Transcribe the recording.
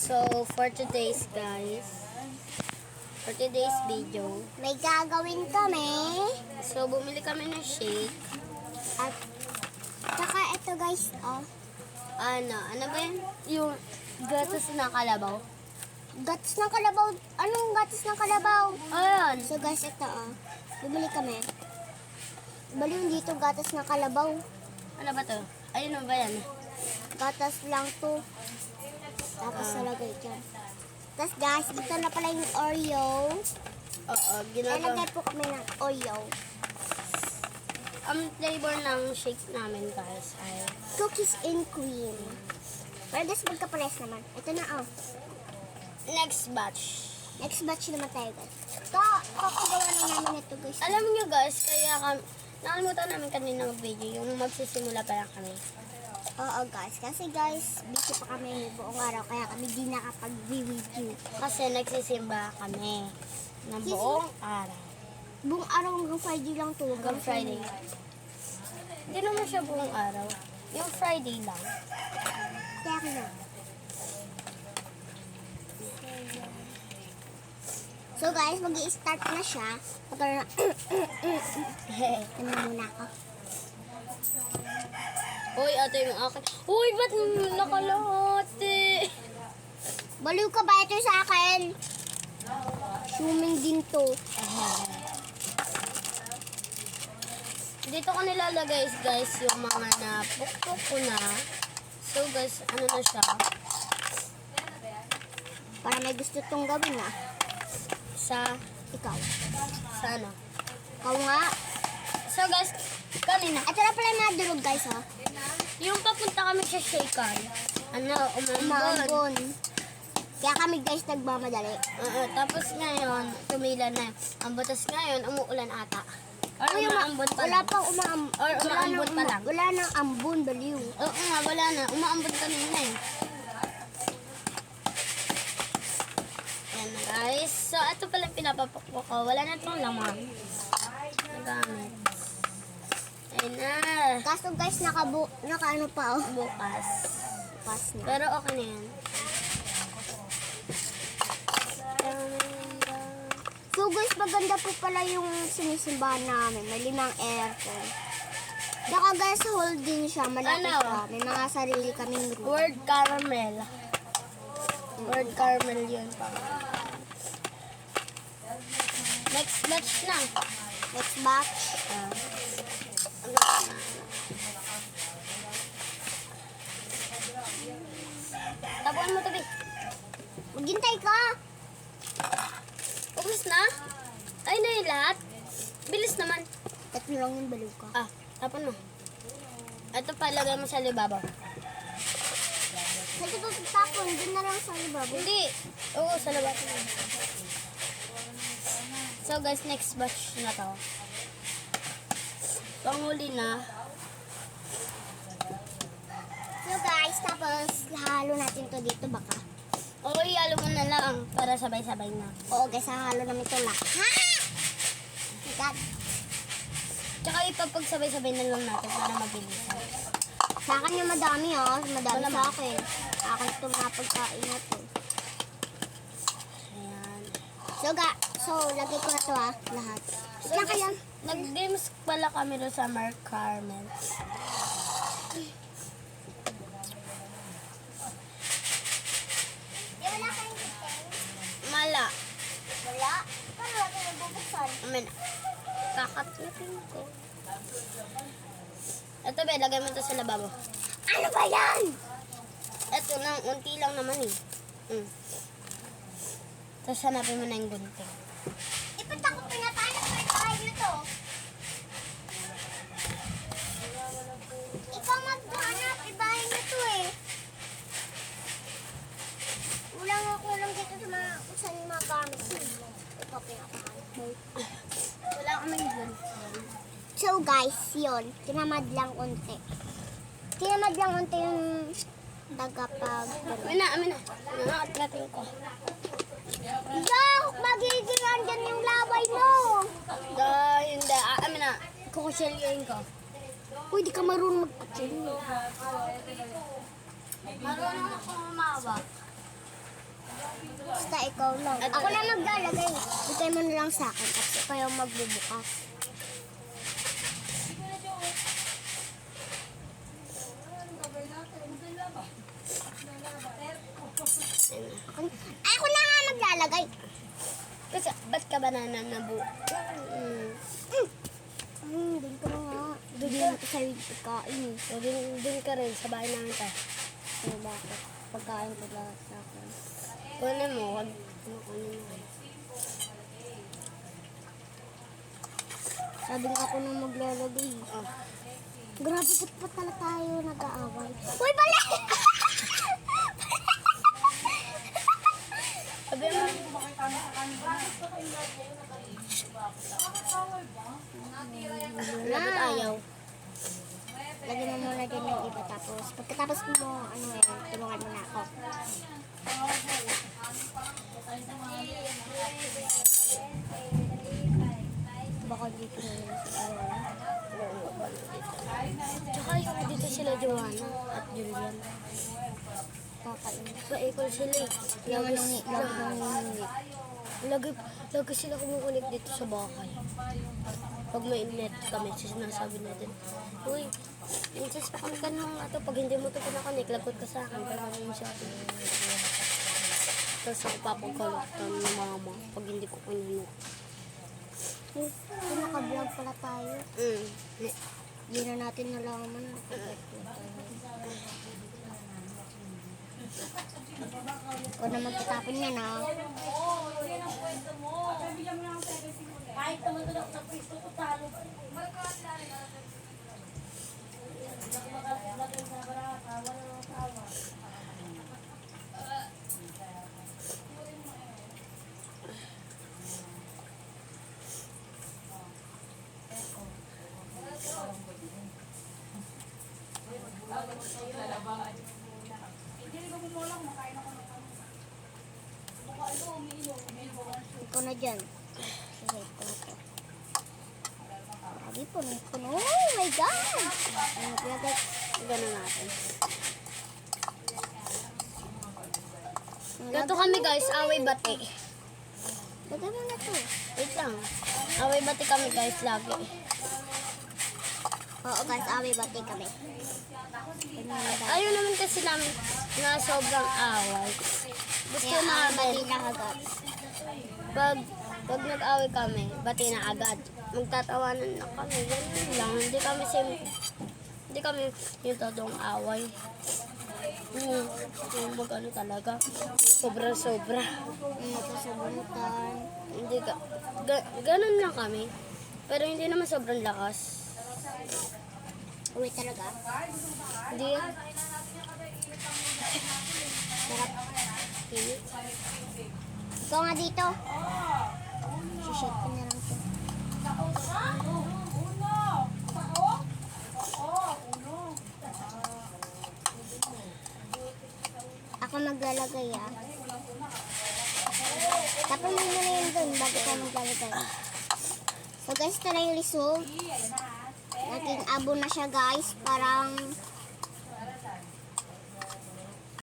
So, for today's video, May gagawin kami. so bumili kami ng shake. At saka ito guys, Ano ba yun? Yung gatas na kalabaw. gatas ng kalabaw. Anong gatas ng kalabaw? Ayan. So guys, ito bumili kami. Baliw dito gatas ng kalabaw. Ano ba to? Ayun ba yan? Gatas lang to. Tapos nalagay dyan. Tapos guys, ito na pala yung Oreo. Oo, ginagawa. Nalagay po kami ng Oreo. Ang flavor ng shake namin guys ay Cookies and cream. Pero guys, magkapares naman. Ito na next batch. Next batch naman tayo guys. Kakagawa na namin ito guys. Alam niyo guys, kaya nakalimutan namin kanina mag-video yung magsisimula pa lang kami. Oo guys, kasi guys, busy pa kami buong araw kaya kami di nakapag-review. Kasi nagsisimba kami ng buong araw. Buong araw hanggang Friday lang to. Hanggang Friday. Hindi naman siya buong araw. Yung Friday lang. Kaya ko na. So guys, mag-i-start na siya. Ano muna ako. Uy, ate yung akin. Uy, ba't nakalahati? Baliw ka ba ito sa akin? Swimming din to. Dito ko nilalagay guys yung mga napukpok ko na. So guys, ano na siya? Para may gusto tong gawin Sa ikaw. ano? Ikaw nga. So guys, kanina. Ito na pala yung mga durog guys Yung papunta kami sa shaker. Umambon. Umaambon. Kaya kami guys nagmamadali. Tapos ngayon, tumila na. Ang butas ngayon, umuulan ata. Or Uy, umaambon pa wala lang. pang Or umaambon pa lang. Wala nang ambon, baliw. Oo nga, wala na. Umaambon kanina eh. Ayan na guys. So, ito pala yung pinapapakpo ko. Wala na itong laman. Nagamit. Ayan na. Kaso guys, naka-ano pa Bukas. Bukas na. Pero okay na yan. So guys, maganda po pala yung sinisimbahan namin. May 5 aircon. Saka guys, holding siya. Malaki Ano? siya. May mga sarili kaming room. Word caramel. Word caramel yun pa. Next batch na. Next batch. Tapuan mo tabi. Maghintay ka. Ubus na? Ay, na yung lahat. Bilis naman. Tatlo lang yung baliw ka. Tapon mo. Ito pa, lagay mo sa libabaw. Kasi ito tapon, dun na lang sa libabo. Hindi. Oo, sa libabaw na. So guys, next batch na to. Panghuli na. So guys, tapos halo natin to dito baka. Oo, ihalo mo na lang para sabay-sabay na. Oo guys, halo namin to lahat. God. Tsaka ipapagsabay-sabay na lang natin para mabilis. Sa akin yung madami madami Wala sa ma. akin. Sa akin ito mga pagkain na to. Ayan. So lagay ko na to lahat. So, Diyan ka lang. nag-games pala kami doon sa Mark Carmel. Wala kayong kiteng? Mala. Wala? Paano natin nabubuksan? Amen. Kakatipin ko. Ito be, lagay mo ito sa lababo. Ano ba yan? Ito lang, unti lang naman eh. Tapos hanapin mo na yung gunting. Ipatakot na tayo sa bahay nito. Ikaw maghanap, ibahay nito eh. Wala nga ako lang dito sa mga kung saan yung mga gamit ko. Ikaw pinakahanap mo. Wala kami gunting. So guys, yun. Tinamad lang unti. Tinamad lang unti yung tagapag. Amin na. Nangakat-gating ko. Yak! Magiging andyan yung laway mo! Hindi. Amin na. Kukusilyain ko. Uy, di ka marunong magkutsin. Marunong ako humawak. ikaw lang. Ako na maglalagay. Bigay mo na lang sa akin. Tapos ikaw yung magbubukas. Ako na nga maglalagay. Kasi, ba't ka ba nananabu? Doon ka na nga. Doon ka sa pagkain eh. So, dun ka rin, sa bahay namin tayo. Ano bakit? Pagkain ko lahat sa akin. Kunin mo, wag mo kunin mo. Sabi nga ako nang maglalagay. Oh. Grabe, ba't pa pala tayo nag-aaway? Uy, bala! Sabi mo, dapat ayaw. Lagyan mo muna dyan yung iba. Tapos, pagkatapos mo, ano eh, tulungan mo na ako. Baka dito na yun siguro. Tsaka yung dito sila Joanna at Julian. Kakain. Paikol sila eh. Yung anong nanginginig. Lagi sila kumukunik dito sa bahay. Pag may net kami, sinasabi natin, uy, insist pa kami kanong ato. Pag hindi mo ito pinakanik, lagot ka sa akin. Kailangan mo siya. Tapos ako papagkalutan ng mama pag hindi ko kanino. Naka-vlog pala tayo. Hindi na natin nalaman. Ikaw na magtatapon yan, ha? Ikaw na dyan. Sige, ito na to. Grabe, puno. Oh my God! Naglagay. Gano'n natin. Gato kami guys, away bati. Lagay mo na to. Wait lang. Away bati kami guys lagi. Oo guys, away bati kami. Ayaw naman kasi namin na sobrang away. Gusto Kaya namin, bati na agad. pag nag-away kami, bati na agad. Magtatawanan na kami. Ganun lang. Hindi kami yung totoong away. Yung mag-ano talaga. Sobra-sobra. Ito sa bunutan. Hindi ka, ganun lang kami. Pero hindi naman sobrang lakas. Uwi talaga. Hindi yan. Sarap. Hindi. Ikaw nga dito. Shishake ko na lang to. Ako maglalagay, ah. Tapos mo muna yun dun bago ka maglalagay. So guys, ito na yung result. Naging abo na siya guys. Parang